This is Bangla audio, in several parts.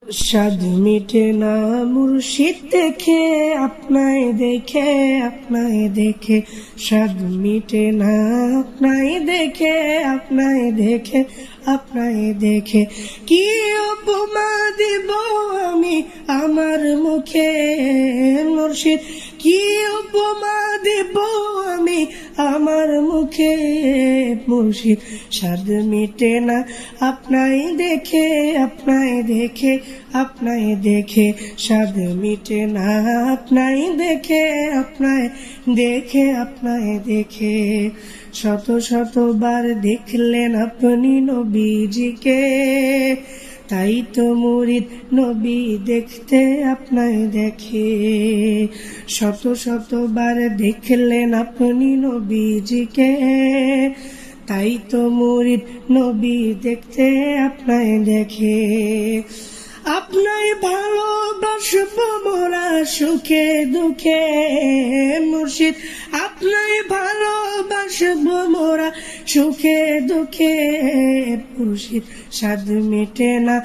স্বাদ মিটে না মুর্শিদ দেখে আপনায় দেখে, আপনায় দেখে স্বাদ মিটে না আপনায় দেখে, আপনায় দেখে, আপনায় দেখে। কি উপমা দিব আমি আমার মুখে মুর্শিদ, কি উপমা দিব আমি আমার মুখে মুর্শিদ। স্বাদ মিটে না আপনায় দেখে, আপনায় দেখে, আপনায় দেখে স্বাদ মিটে না আপনায় দেখে, আপনায় দেখে, আপনায় দেখে। শত শতবার দেখলেন আপনি নবীজিকে, তাই তো মুরিদ নবী দেখতে আপনায় দেখে। শত শতবার দেখলেন আপনি নবীজিকে, তাই তো মুরিদ নবী দেখতে আপনায় দেখে। আপনায় ভালোবাসবো মোরা সুখে দুঃখে মুর্শিদ, আপনায় ভালোবাসবো মোরা সুখে দুঃখে মুর্শিদ। স্বাদ মিটে না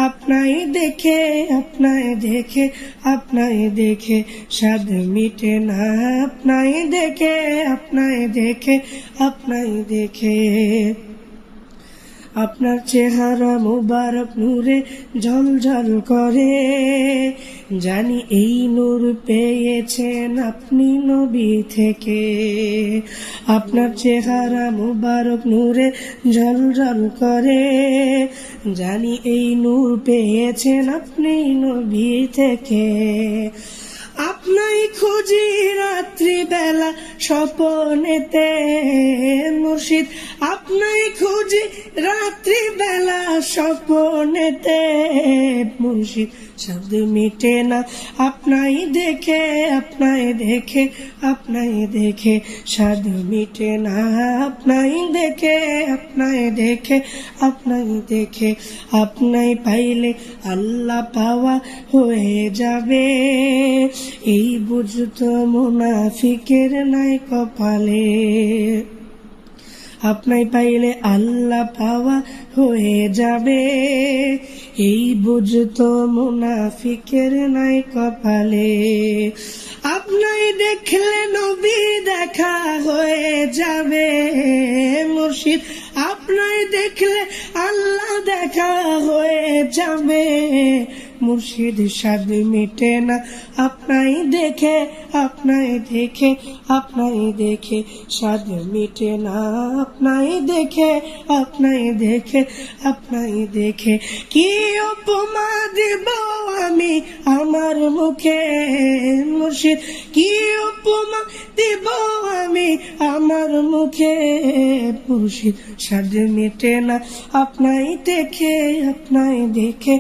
আপনায় দেখে, আপনায় দেখে, আপনায় দেখে স্বাদ মিটে না আপনায় দেখে, আপনায় দেখে, আপনায় দেখে। আপনার চেহারা মুবারক নূরে ঝলঝল করে, জানি এই নূর পেয়েছেন আপনি নবী থেকে। আপনার চেহারা মুবারক নূরে ঝলঝল করে, জানি এই নূর পেয়েছেন আপনি নবী থেকে। আপনাই খুঁজি রাত্রি বেলা স্বপনেতে মুর্শিদ, আপনাই খুঁজি রাত্রি বেলা স্বপনেতে মুর্শিদ। স্বাদ মিটে না আপনাই দেখে, আপনাই দেখে, আপনাই দেখে স্বাদ মিটে না আপনাই দেখে, আপনাই দেখে, আপনাই দেখে। আপনাই পাইলে আল্লাহ পাওয়া হয়ে যাবে, এই বুঝতো মুনাফিকের নাই কপালে। আপনাই পাইলে আল্লাহ পাওয়া হয়ে যাবে, এই বুঝতো মুনাফিকের নাই কপালে। আপনাই দেখলে নবী দেখা হয়ে যাবে মুর্শিদ, আপনাই দেখলে আল্লাহ দেখা হয়ে যাবে মুর্শিদ। স্বাদ মিটে না আপনাই দেখে, আপনাই দেখে, আপনাই দেখে স্বাদ মিটে না আপনাই দেখে, আপনাই দেখে, আপনাই দেখে। কি উপমা দিব আমি আমার মুখে মুর্শিদ, কি উপমা দিব আমি আমার মুখে মুর্শিদ। স্বাদ মিটে না আপনাই দেখে, আপনাই দেখে,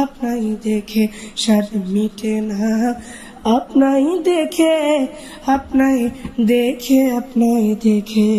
আপনাই দেখে স্বাদ মিটে না আপনাই দেখে, আপনাই দেখে, আপনাই দেখে।